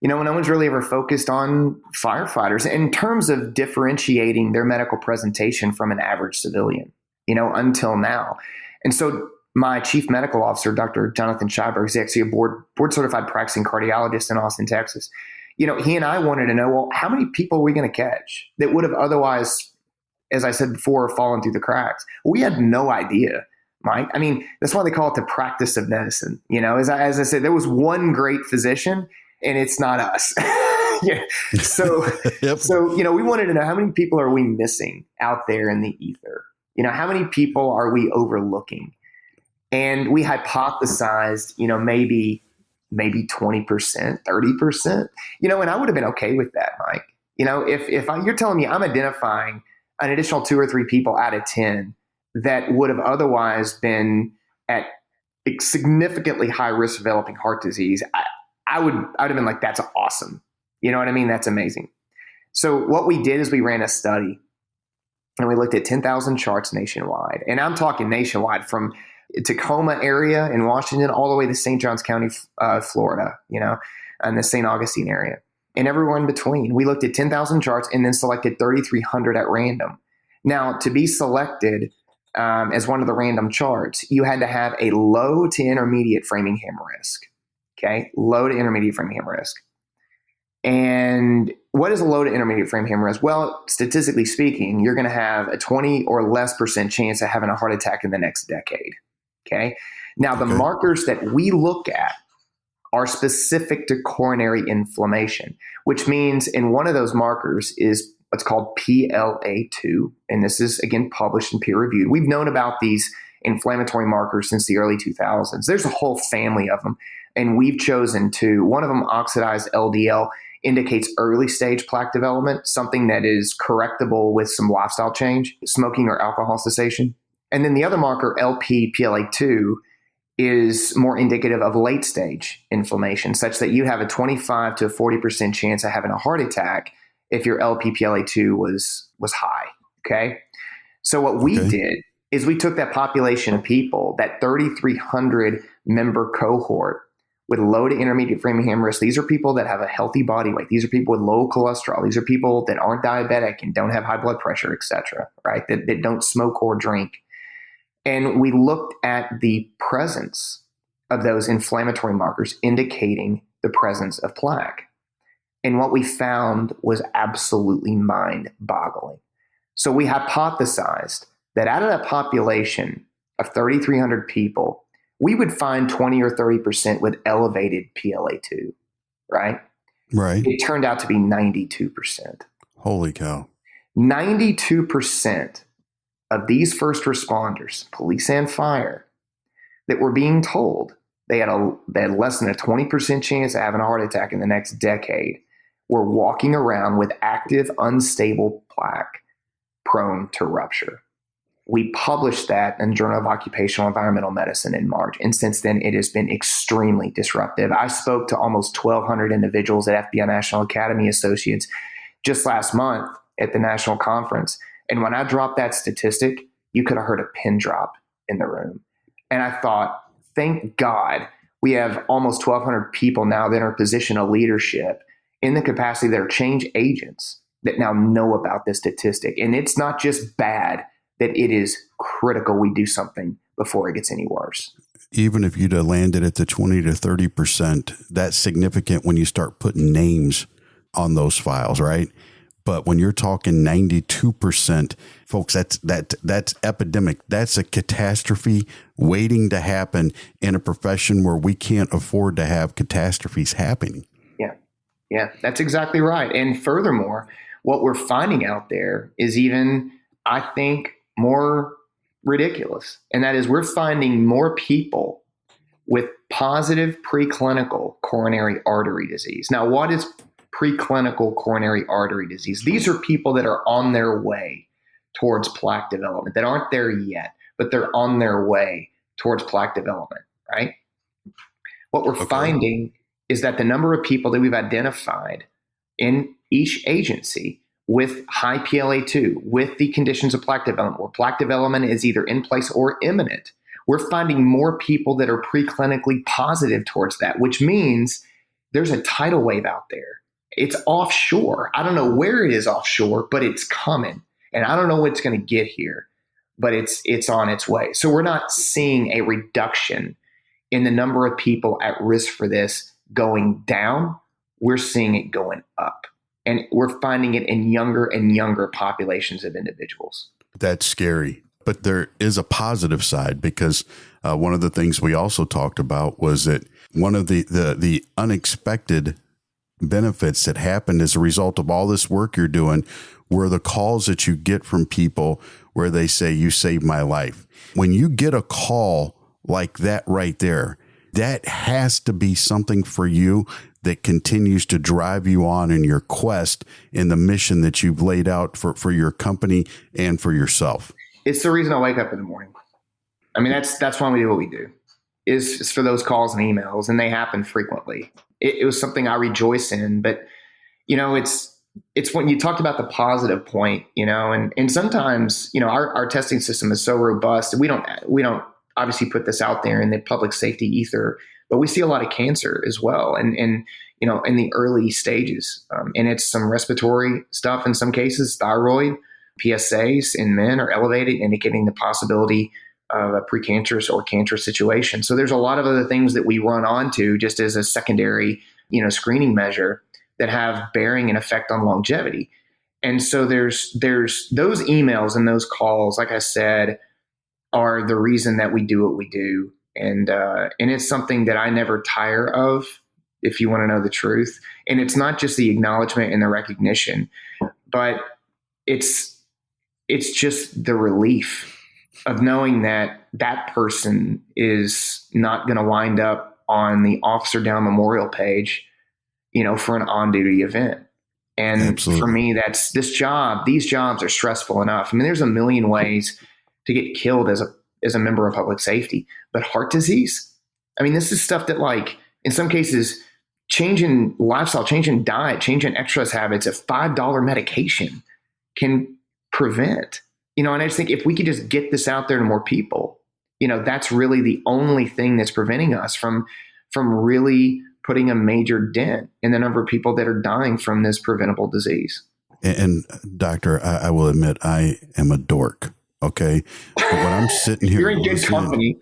You know, no one's really ever focused on firefighters in terms of differentiating their medical presentation from an average civilian, you know, until now. And so my chief medical officer, Dr. Jonathan Scheiber, is actually a board certified practicing cardiologist in Austin, Texas. You know, he and I wanted to know, well, how many people are we going to catch that would have otherwise, as I said before, fallen through the cracks? We had no idea, Mike. I mean, that's why they call it the practice of medicine. You know, as I said, there was one great physician, and it's not us. Yeah. So, Yep. So, you know, we wanted to know, how many people are we missing out there in the ether? You know, how many people are we overlooking? And we hypothesized, you know, maybe 20%, 30%, you know, and I would have been okay with that, Mike. You know, if you're telling me I'm identifying an additional 2 or 3 people out of 10 that would have otherwise been at significantly high risk of developing heart disease, I would have been like, that's awesome. You know what I mean? That's amazing. So what we did is we ran a study, and we looked at 10,000 charts nationwide. And I'm talking nationwide, from Tacoma area in Washington all the way to St. Johns County, Florida, you know, and the St. Augustine area, and everywhere in between. We looked at 10,000 charts and then selected 3,300 at random. Now, to be selected as one of the random charts, you had to have a low to intermediate Framingham risk. Okay, low to intermediate Framingham risk. And what is a low to intermediate Framingham risk? Well, statistically speaking, you're going to have a 20 or less % chance of having a heart attack in the next decade. Okay. Now, the markers that we look at are specific to coronary inflammation, which means in one of those markers is what's called PLA2. And this is, again, published and peer reviewed. We've known about these inflammatory markers since the early 2000s. There's a whole family of them. And we've chosen to, one of them, oxidized LDL, indicates early stage plaque development, something that is correctable with some lifestyle change, smoking or alcohol cessation. And then the other marker, LPPLA2, is more indicative of late stage inflammation, such that you have a 25 to 40% chance of having a heart attack if your LPPLA2 was high. Okay. So what we did is we took that population of people, that 3,300 member cohort with low to intermediate Framingham risk. These are people that have a healthy body weight. These are people with low cholesterol. These are people that aren't diabetic and don't have high blood pressure, et cetera, right? That don't smoke or drink. And we looked at the presence of those inflammatory markers indicating the presence of plaque. And what we found was absolutely mind-boggling. So we hypothesized that out of that population of 3,300 people, we would find 20 or 30% with elevated PLA2, right? Right. It turned out to be 92%. Holy cow. 92% of these first responders, police and fire, that were being told they had less than a 20% chance of having a heart attack in the next decade were walking around with active, unstable plaque prone to rupture. We published that in the Journal of Occupational Environmental Medicine in March. And since then, it has been extremely disruptive. I spoke to almost 1,200 individuals at FBI National Academy Associates just last month at the national conference. And when I dropped that statistic, you could have heard a pin drop in the room. And I thought, thank God we have almost 1,200 people now that are in a position of leadership in the capacity that are change agents that now know about this statistic. And it's not just bad, that it is critical we do something before it gets any worse. Even if you'd have landed at the 20 to 30%, that's significant when you start putting names on those files, right? But when you're talking 92%, folks, that's epidemic. That's a catastrophe waiting to happen in a profession where we can't afford to have catastrophes happening. Yeah, that's exactly right. And furthermore, what we're finding out there is even, I think, more ridiculous. And that is, we're finding more people with positive preclinical coronary artery disease. Now, what is preclinical coronary artery disease? These are people that are on their way towards plaque development, that aren't there yet, but they're on their way towards plaque development, right? What we're finding is that the number of people that we've identified in each agency with high PLA2, with the conditions of plaque development, where plaque development is either in place or imminent, we're finding more people that are preclinically positive towards that, which means there's a tidal wave out there. It's offshore. I don't know where it is offshore, but it's coming. And I don't know what's going to get here, but it's on its way. So we're not seeing a reduction in the number of people at risk for this going down. We're seeing it going up. And we're finding it in younger and younger populations of individuals. That's scary. But there is a positive side, because one of the things we also talked about was that one of the unexpected benefits that happened as a result of all this work you're doing were the calls that you get from people where they say, you saved my life. When you get a call like that right there, that has to be something for you that continues to drive you on in your quest in the mission that you've laid out for your company and for yourself. It's the reason I wake up in the morning. I mean, that's why we do what we do, is for those calls and emails, and they happen frequently. It was something I rejoice in, but it's when you talked about the positive point, and sometimes, our testing system is so robust. We don't obviously put this out there in the public safety ether, but we see a lot of cancer as well. And in the early stages, and it's some respiratory stuff in some cases, thyroid, PSAs in men are elevated, indicating the possibility of a precancerous or cancerous situation. So there's a lot of other things that we run onto just as a secondary, screening measure that have bearing and effect on longevity. And so there's those emails and those calls, like I said, are the reason that we do what we do. And it's something that I never tire of if you want to know the truth. And it's not just the acknowledgement and the recognition, but it's just the relief of knowing that that person is not going to wind up on the Officer Down Memorial page, for an on-duty event. And Absolutely. For me, these jobs are stressful enough. I mean, there's a million ways to get killed as a member of public safety, but heart disease, I mean, this is stuff that, like, in some cases, changing lifestyle, changing diet, changing exercise habits, a $5 medication can prevent, and I just think if we could just get this out there to more people, that's really the only thing that's preventing us from really putting a major dent in the number of people that are dying from this preventable disease. And doctor, I will admit, I am a dork. Okay. But when I'm sitting here, you're in good company.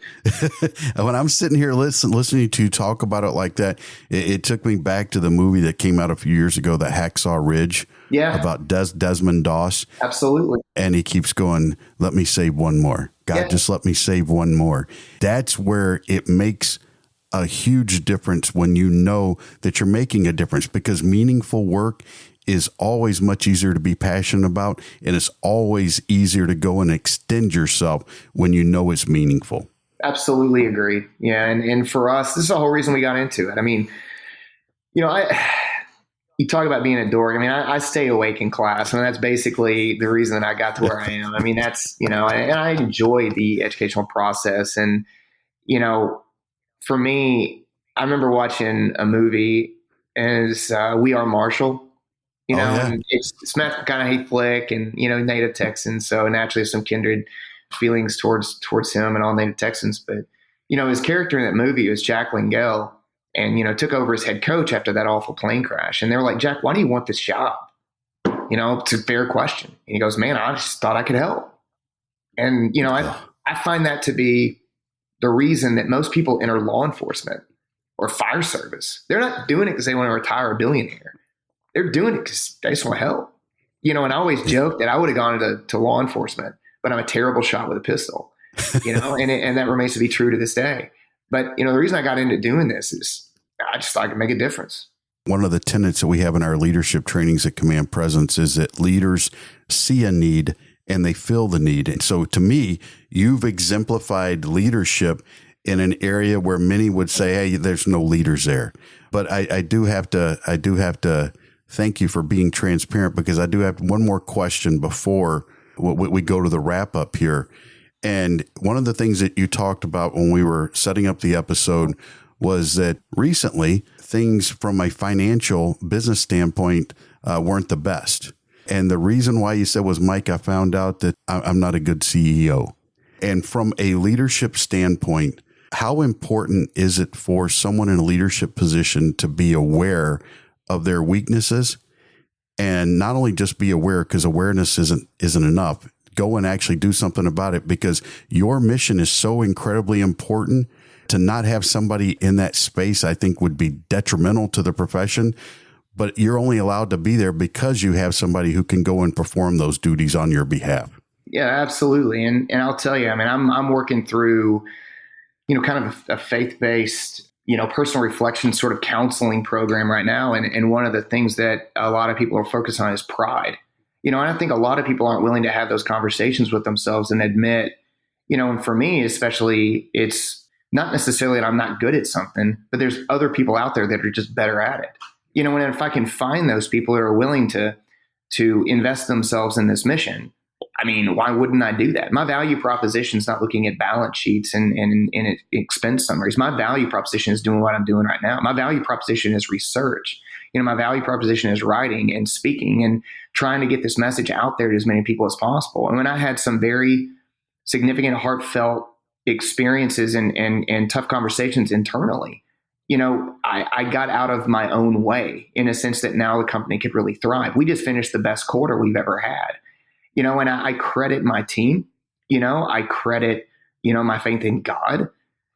When I'm sitting here listening to you talk about it like that, it took me back to the movie that came out a few years ago, the Hacksaw Ridge. Yeah. About Desmond Doss. Absolutely. And he keeps going, let me save one more. God, just let me save one more. That's where it makes a huge difference when you know that you're making a difference, because meaningful work is always much easier to be passionate about. And it's always easier to go and extend yourself when you know it's meaningful. Absolutely agree. Yeah. And for us, this is the whole reason we got into it. I mean, you talk about being a dork. I mean, I stay awake in class, and that's basically the reason that I got to where I am. I mean, that's, and I enjoy the educational process. And, for me, I remember watching a movie as We Are Marshall, and it's Matt McConaughey flick, and, native Texans. So naturally there's some kindred feelings towards him and all native Texans. But, his character in that movie was Jack Langell. And, took over as head coach after that awful plane crash. And they were like, Jack, why do you want this job? It's a fair question. And he goes, man, I just thought I could help. And, I find that to be the reason that most people enter law enforcement or fire service. They're not doing it because they want to retire a billionaire. They're doing it because they just want to help. And I always joke that I would have gone to law enforcement, but I'm a terrible shot with a pistol, and that remains to be true to this day. But, the reason I got into doing this is I just thought I could make a difference. One of the tenets that we have in our leadership trainings at Command Presence is that leaders see a need and they fill the need. And so to me, you've exemplified leadership in an area where many would say, hey, there's no leaders there. But I do have to thank you for being transparent, because I do have one more question before we go to the wrap up here. And one of the things that you talked about when we were setting up the episode was that recently things from a financial business standpoint weren't the best. And the reason why you said was, Mike, I found out that I'm not a good CEO. And from a leadership standpoint, how important is it for someone in a leadership position to be aware of their weaknesses, and not only just be aware, because awareness isn't enough. Go and actually do something about it, because your mission is so incredibly important. To not have somebody in that space, I think, would be detrimental to the profession, but you're only allowed to be there because you have somebody who can go and perform those duties on your behalf. Yeah, absolutely. And I'll tell you, I mean, I'm working through, kind of a faith-based, personal reflection sort of counseling program right now. And one of the things that a lot of people are focused on is pride. And I think a lot of people aren't willing to have those conversations with themselves and admit, and for me, especially, it's not necessarily that I'm not good at something, but there's other people out there that are just better at it. And if I can find those people that are willing to invest themselves in this mission, I mean, why wouldn't I do that? My value proposition is not looking at balance sheets and expense summaries. My value proposition is doing what I'm doing right now. My value proposition is research. My value proposition is writing and speaking and trying to get this message out there to as many people as possible. And when I had some very significant, heartfelt experiences and tough conversations internally, I got out of my own way in a sense that now the company could really thrive. We just finished the best quarter we've ever had, and I credit my team, I credit, my faith in God,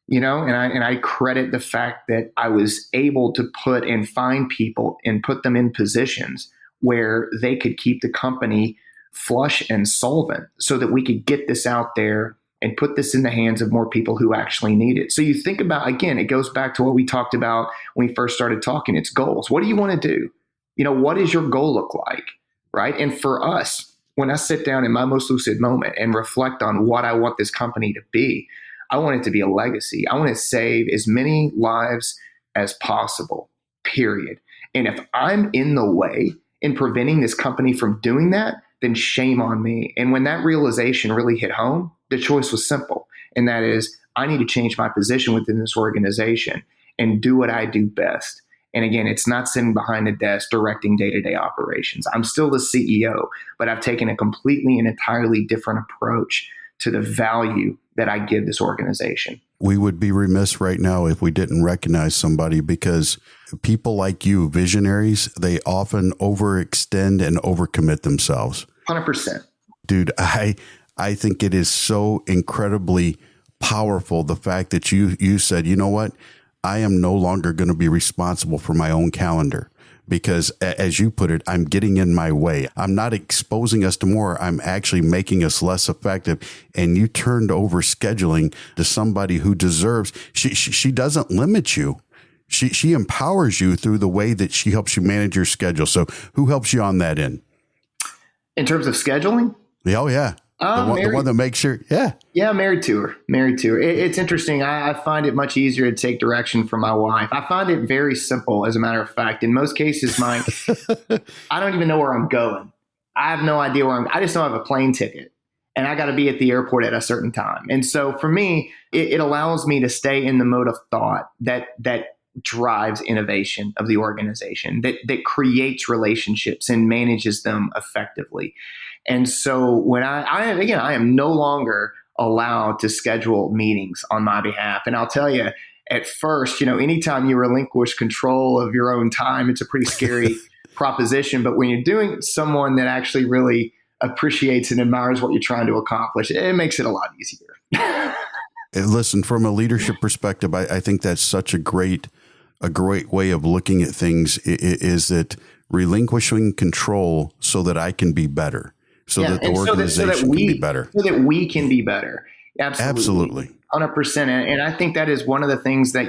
and I credit the fact that I was able to put and find people and put them in positions where they could keep the company flush and solvent so that we could get this out there and put this in the hands of more people who actually need it. So you think about, again, it goes back to what we talked about when we first started talking. It's goals. What do you want to do? What does your goal look like? Right. And for us, when I sit down in my most lucid moment and reflect on what I want this company to be, I want it to be a legacy. I want to save as many lives as possible, period. And if I'm in the way in preventing this company from doing that, then shame on me. And when that realization really hit home, the choice was simple. And that is, I need to change my position within this organization and do what I do best. And again, it's not sitting behind a desk directing day-to-day operations. I'm still the CEO, but I've taken a completely and entirely different approach to the value that I give this organization. We would be remiss right now if we didn't recognize somebody, because people like you, visionaries, they often overextend and overcommit themselves. 100%. Dude, I think it is so incredibly powerful, the fact that you said, you know what, I am no longer going to be responsible for my own calendar. Because as you put it, I'm getting in my way. I'm not exposing us to more. I'm actually making us less effective. And you turned over scheduling to somebody who deserves. She doesn't limit you. She empowers you through the way that she helps you manage your schedule. So who helps you on that end? In terms of scheduling? Oh, yeah. The one that makes sure. Yeah. Yeah, married to her. It's interesting. I find it much easier to take direction from my wife. I find it very simple, as a matter of fact. In most cases, Mike, I don't even know where I'm going. I have no idea where I just know I have a plane ticket and I got to be at the airport at a certain time. And so for me, it allows me to stay in the mode of thought that drives innovation of the organization, that creates relationships and manages them effectively. And so when I am no longer allowed to schedule meetings on my behalf. And I'll tell you, at first, anytime you relinquish control of your own time, it's a pretty scary proposition. But when you're doing someone that actually really appreciates and admires what you're trying to accomplish, it makes it a lot easier. Listen, from a leadership perspective, I think that's such a great way of looking at things, is that relinquishing control so that I can be better. That the organization can be better. So that we can be better. Absolutely. 100%. And I think that is one of the things that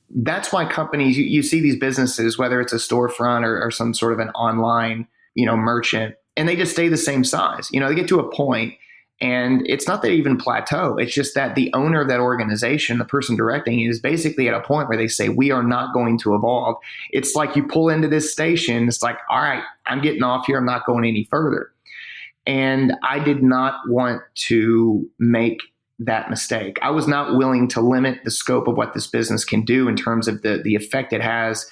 that's why companies, you see these businesses, whether it's a storefront or some sort of an online, merchant, and they just stay the same size. They get to a point, and it's not that they even plateau. It's just that the owner of that organization, the person directing it, is basically at a point where they say, we are not going to evolve. It's like you pull into this station. It's like, all right, I'm getting off here. I'm not going any further. And I did not want to make that mistake. I was not willing to limit the scope of what this business can do in terms of the effect it has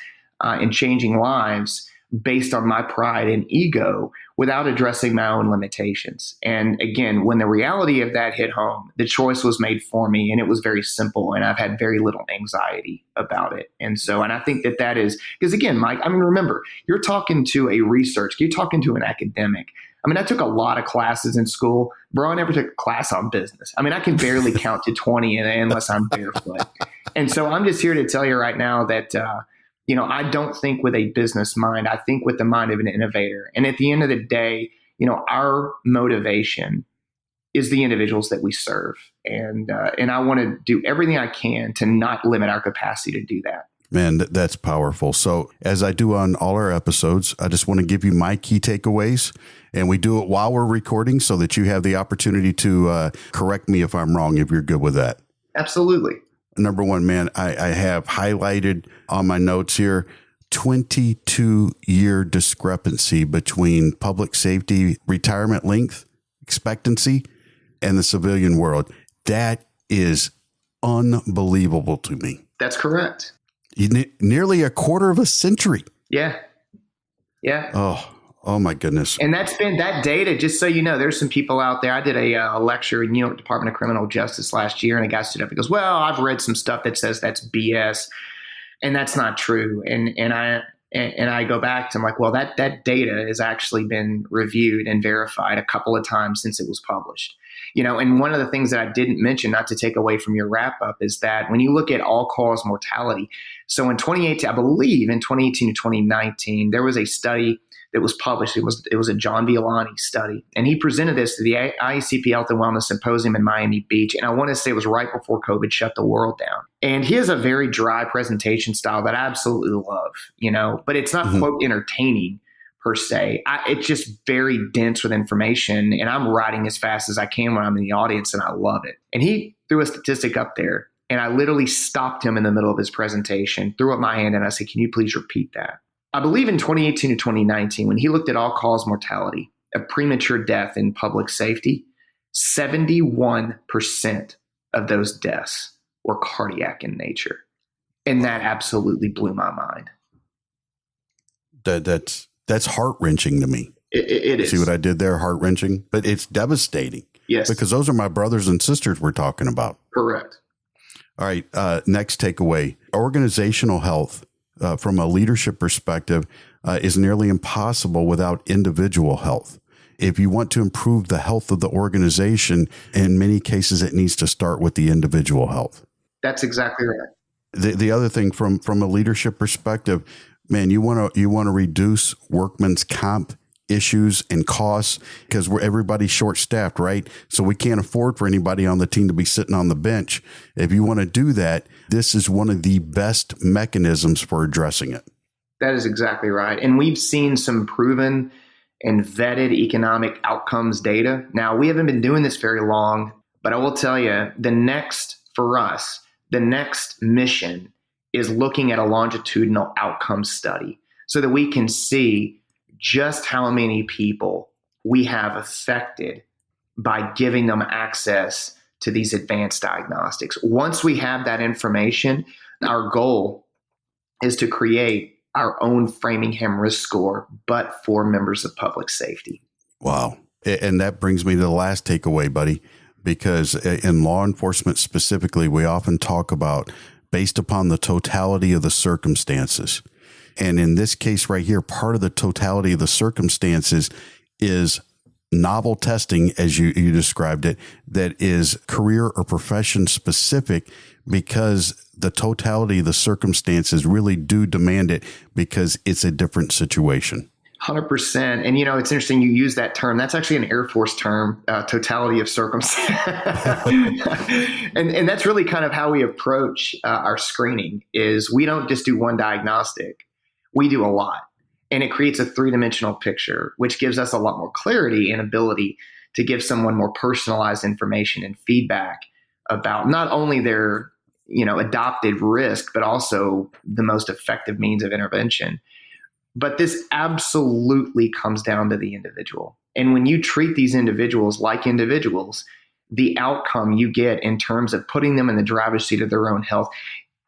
in changing lives based on my pride and ego without addressing my own limitations. And again, when the reality of that hit home, the choice was made for me, and it was very simple, and I've had very little anxiety about it. And I think that is, because again, Mike, remember, you're talking to a researcher, you're talking to an academic. I took a lot of classes in school. Bro, I never took a class on business. I can barely count to 20 unless I'm barefoot. And so I'm just here to tell you right now that, I don't think with a business mind. I think with the mind of an innovator. And at the end of the day, our motivation is the individuals that we serve. And I want to do everything I can to not limit our capacity to do that. Man, that's powerful. So as I do on all our episodes, I just want to give you my key takeaways, and we do it while we're recording so that you have the opportunity to correct me if I'm wrong, if you're good with that. Absolutely. Number one, man, I have highlighted on my notes here, 22-year discrepancy between public safety retirement length expectancy and the civilian world. That is unbelievable to me. That's correct. Nearly a quarter of a century. Yeah. Oh my goodness. And that's been that data. Just so you know, there's some people out there. I did a lecture in New York Department of Criminal Justice last year, and a guy stood up and goes, "Well, I've read some stuff that says that's BS, and that's not true." And I go back to, I'm like, well, that data has actually been reviewed and verified a couple of times since it was published. And one of the things that I didn't mention, not to take away from your wrap up, is that when you look at all-cause mortality, so in 2018, I believe in 2018 to 2019, there was a study It was published. It was a John Violani study. And he presented this to the IACP Health and Wellness Symposium in Miami Beach. And I want to say it was right before COVID shut the world down. And he has a very dry presentation style that I absolutely love, but it's not, quote, entertaining per se. It's just very dense with information. And I'm writing as fast as I can when I'm in the audience, and I love it. And he threw a statistic up there. And I literally stopped him in the middle of his presentation, threw up my hand, and I said, can you please repeat that? I believe in 2018 to 2019, when he looked at all-cause mortality of premature death in public safety, 71% of those deaths were cardiac in nature. And that absolutely blew my mind. That's heart-wrenching to me. It is. See what I did there? Heart-wrenching. But it's devastating. Yes. Because those are my brothers and sisters we're talking about. Correct. All right. Next takeaway. Organizational health from a leadership perspective is nearly impossible without individual health. If you want to improve the health of the organization, in many cases, it needs to start with the individual health. That's exactly right. The other thing from a leadership perspective, man, you want to reduce workman's comp issues and costs because everybody's short-staffed, right? So we can't afford for anybody on the team to be sitting on the bench. If you want to do that, this is one of the best mechanisms for addressing it. That is exactly right. And we've seen some proven and vetted economic outcomes data. Now, we haven't been doing this very long, but I will tell you, the next mission is looking at a longitudinal outcome study so that we can see just how many people we have affected by giving them access to these advanced diagnostics. Once we have that information, our goal is to create our own Framingham risk score, but for members of public safety. Wow. And that brings me to the last takeaway, buddy, because in law enforcement specifically, we often talk about based upon the totality of the circumstances. And in this case right here, part of the totality of the circumstances is novel testing, as you described it, that is career or profession specific because the totality of the circumstances really do demand it because it's a different situation. 100%. And, it's interesting you use that term. That's actually an Air Force term, totality of circumstance. and that's really kind of how we approach our screening is we don't just do one diagnostic. We do a lot. And it creates a three-dimensional picture, which gives us a lot more clarity and ability to give someone more personalized information and feedback about not only their, adopted risk, but also the most effective means of intervention. But this absolutely comes down to the individual. And when you treat these individuals like individuals, the outcome you get in terms of putting them in the driver's seat of their own health,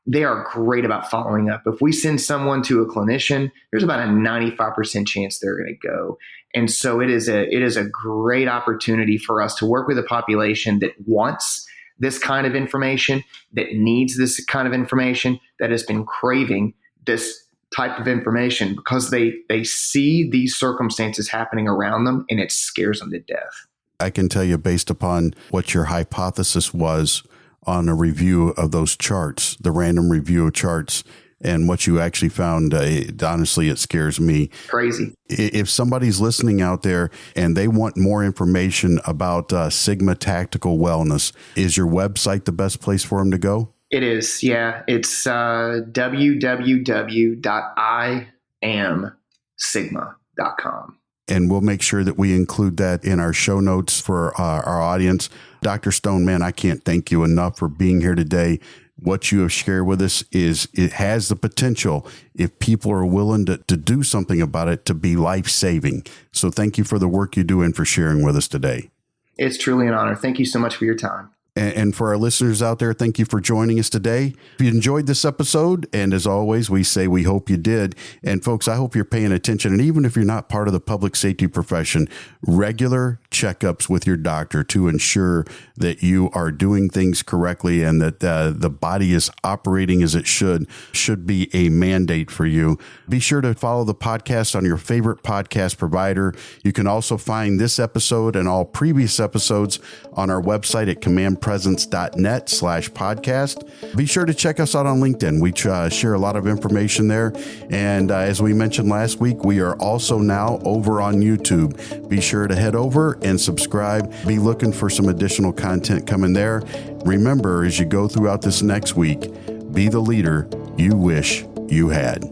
they are great about following up. If we send someone to a clinician, there's about a 95% chance they're going to go. And so it is a great opportunity for us to work with a population that wants this kind of information, that needs this kind of information, that has been craving this type of information because they see these circumstances happening around them and it scares them to death. I can tell you based upon what your hypothesis was on a review of those charts, the random review of charts, and what you actually found, honestly, it scares me. Crazy. If somebody's listening out there and they want more information about Sigma Tactical Wellness, is your website the best place for them to go? It is, yeah. It's www.iamsigma.com. And we'll make sure that we include that in our show notes for our audience. Dr. Stone, man, I can't thank you enough for being here today. What you have shared with us it has the potential, if people are willing to do something about it, to be life-saving. So thank you for the work you do and for sharing with us today. It's truly an honor. Thank you so much for your time. And for our listeners out there, thank you for joining us today. If you enjoyed this episode, and as always, we say we hope you did. And folks, I hope you're paying attention. And even if you're not part of the public safety profession, regular checkups with your doctor to ensure that you are doing things correctly and that the body is operating as it should be a mandate for you. Be sure to follow the podcast on your favorite podcast provider. You can also find this episode and all previous episodes on our website at commandpresence.net/podcast. Be sure to check us out on LinkedIn. We share a lot of information there. And as we mentioned last week, we are also now over on YouTube. Be sure to head over and subscribe. Be looking for some additional content coming there. Remember, as you go throughout this next week, be the leader you wish you had.